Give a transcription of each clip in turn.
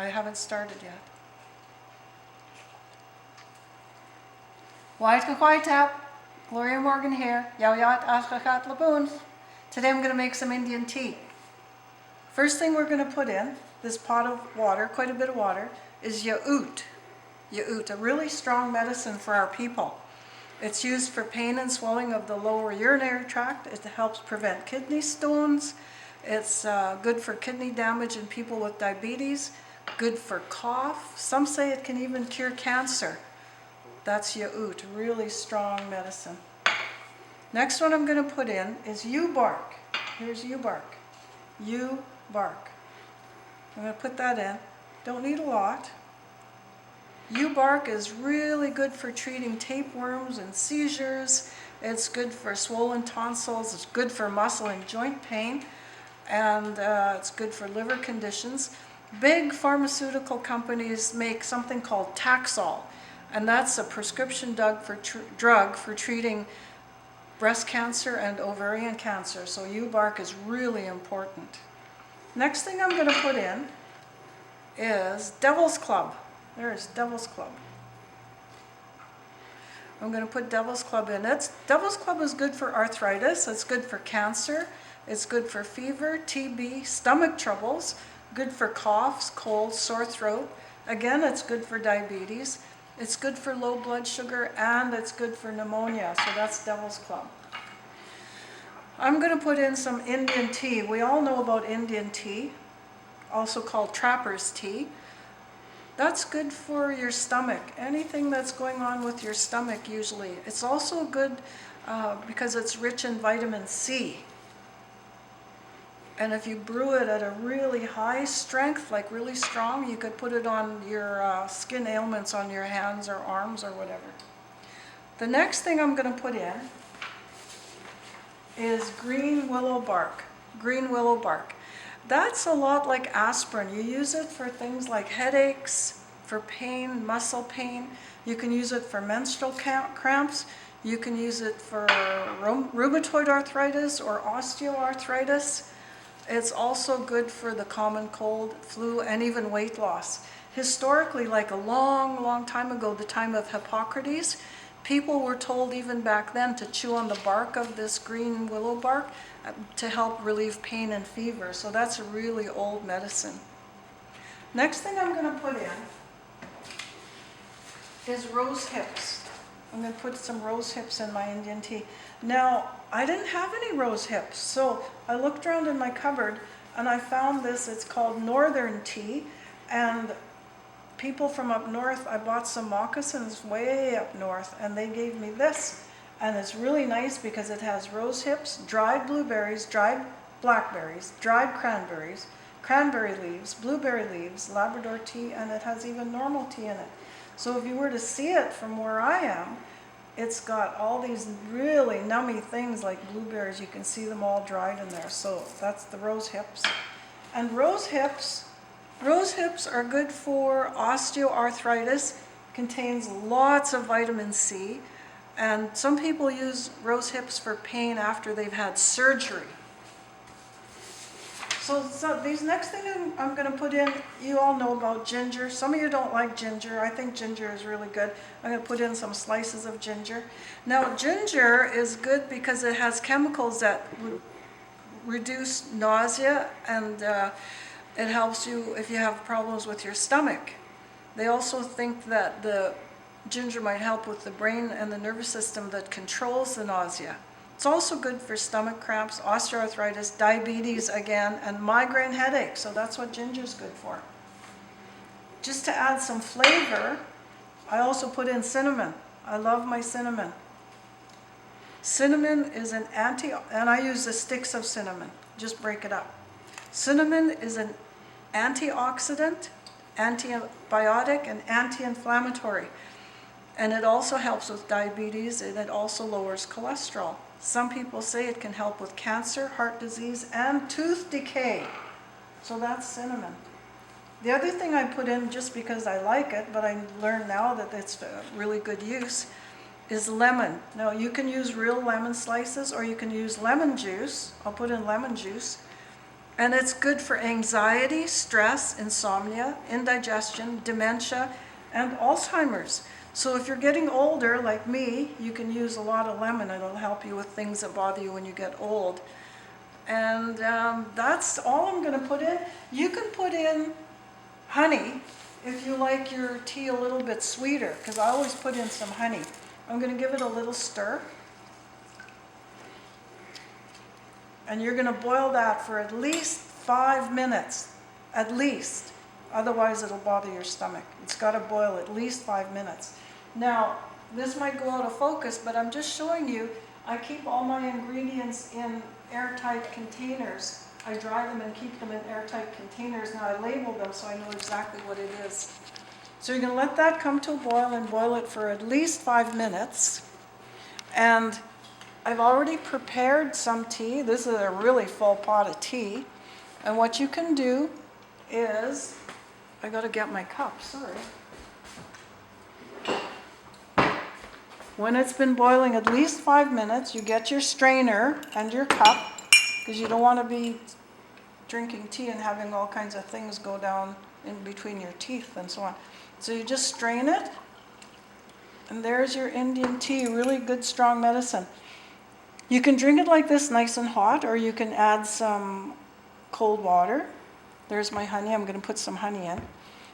I haven't started yet. White tap, Gloria Morgan here. Yawyat Ashkakat Laboons. Today I'm going to make some Indian tea. First thing we're going to put in this pot of water, quite a bit of water, is yaourt. Yaourt, a really strong medicine for our people. It's used for pain and swelling of the lower urinary tract. It helps prevent kidney stones. It's good for kidney damage in people with diabetes. Good for cough. Some say it can even cure cancer. That's yaourt, really strong medicine. Next one I'm going to put in is yew bark. Here's yew bark. Yew bark. I'm going to put that in. Don't need a lot. Yew bark is really good for treating tapeworms and seizures. It's good for swollen tonsils. It's good for muscle and joint pain. And it's good for liver conditions. Big pharmaceutical companies make something called Taxol, and that's a prescription drug for treating breast cancer and ovarian cancer. So yew bark is really important. Next thing I'm going to put in is Devil's Club. There's Devil's Club. I'm going to put Devil's Club in. Devil's Club is good for arthritis. It's good for cancer. It's good for fever, TB, stomach troubles. Good for coughs, colds, sore throat. Again, it's good for diabetes. It's good for low blood sugar, and it's good for pneumonia. So that's Devil's Club. I'm going to put in some Indian tea. We all know about Indian tea, also called trapper's tea. That's good for your stomach. Anything that's going on with your stomach usually. It's also good because it's rich in vitamin C. And if you brew it at a really high strength, like really strong, you could put it on your skin ailments on your hands or arms or whatever. The next thing I'm going to put in is green willow bark. Green willow bark. That's a lot like aspirin. You use it for things like headaches, for pain, muscle pain. You can use it for menstrual cramps. You can use it for rheumatoid arthritis or osteoarthritis. It's also good for the common cold, flu, and even weight loss. Historically, like a long time ago, the time of Hippocrates, people were told even back then to chew on the bark of this green willow bark to help relieve pain and fever. So that's a really old medicine. Next thing I'm going to put in is rose hips. I'm going to put some rose hips in my Indian tea. Now, I didn't have any rose hips, so I looked around in my cupboard and I found this. It's called northern tea, and people from up north, I bought some moccasins way up north, and they gave me this. And it's really nice because it has rose hips, dried blueberries, dried blackberries, dried cranberries, cranberry leaves, blueberry leaves, Labrador tea, and it has even normal tea in it. So if you were to see it from where I am, it's got all these really nummy things like blueberries. You can see them all dried in there. So that's the rose hips. And rose hips are good for osteoarthritis. Contains lots of vitamin C. And some people use rose hips for pain after they've had surgery. So these next thing I'm going to put in, you all know about ginger. Some of you don't like ginger. I think ginger is really good. I'm going to put in some slices of ginger. Now, ginger is good because it has chemicals that reduce nausea, and it helps you if you have problems with your stomach. They also think that the ginger might help with the brain and the nervous system that controls the nausea. It's also good for stomach cramps, osteoarthritis, diabetes again, and migraine headaches. So that's what ginger is good for. Just to add some flavor, I also put in cinnamon. I love my cinnamon. Cinnamon is an and I use the sticks of cinnamon. Just break it up. Cinnamon is an antioxidant, antibiotic, and anti-inflammatory. And it also helps with diabetes, and it also lowers cholesterol. Some people say it can help with cancer, heart disease, and tooth decay. So that's cinnamon. The other thing I put in, just because I like it, but I learned now that it's a really good use, is lemon. Now, you can use real lemon slices, or you can use lemon juice. I'll put in lemon juice. And it's good for anxiety, stress, insomnia, indigestion, dementia, and Alzheimer's. So if you're getting older, like me, you can use a lot of lemon. It'll help you with things that bother you when you get old. And that's all I'm going to put in. You can put in honey if you like your tea a little bit sweeter, because I always put in some honey. I'm going to give it a little stir. And you're going to boil that for at least 5 minutes, at least. Otherwise, it'll bother your stomach. It's got to boil at least 5 minutes. Now, this might go out of focus, but I'm just showing you, I keep all my ingredients in airtight containers. I dry them and keep them in airtight containers. Now, I label them so I know exactly what it is. So you're going to let that come to a boil and boil it for at least 5 minutes. And I've already prepared some tea. This is a really full pot of tea. And what you can do is, I got to get my cup, sorry. When it's been boiling at least 5 minutes, you get your strainer and your cup, because you don't want to be drinking tea and having all kinds of things go down in between your teeth and so on. So you just strain it, and there's your Indian tea, really good strong medicine. You can drink it like this, nice and hot, or you can add some cold water. There's my honey. I'm going to put some honey in.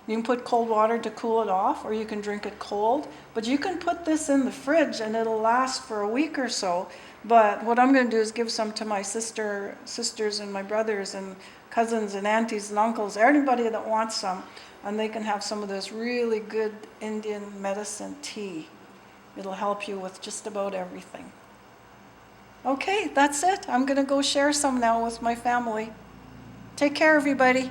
You can put cold water to cool it off, or you can drink it cold. But you can put this in the fridge, and it'll last for a week or so. But what I'm going to do is give some to my sisters and my brothers and cousins and aunties and uncles, everybody that wants some, and they can have some of this really good Indian medicine tea. It'll help you with just about everything. Okay, that's it. I'm going to go share some now with my family. Take care, everybody.